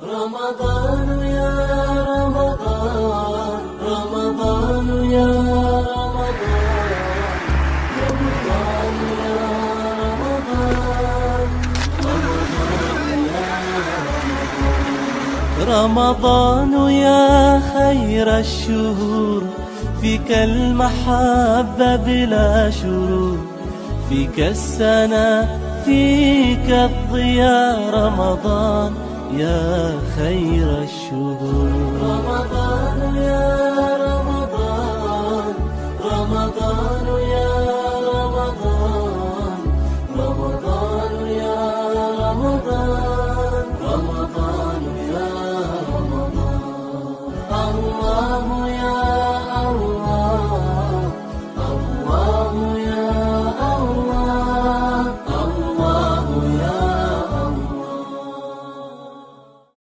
رمضان يا رمضان، رمضان يا رمضان، رمضان يا رمضان، رمضان يا خير الشهور، فيك المحبة بلا شرور، فيك السنة فيك الضياء، رمضان يا خير الشهور، رمضان يا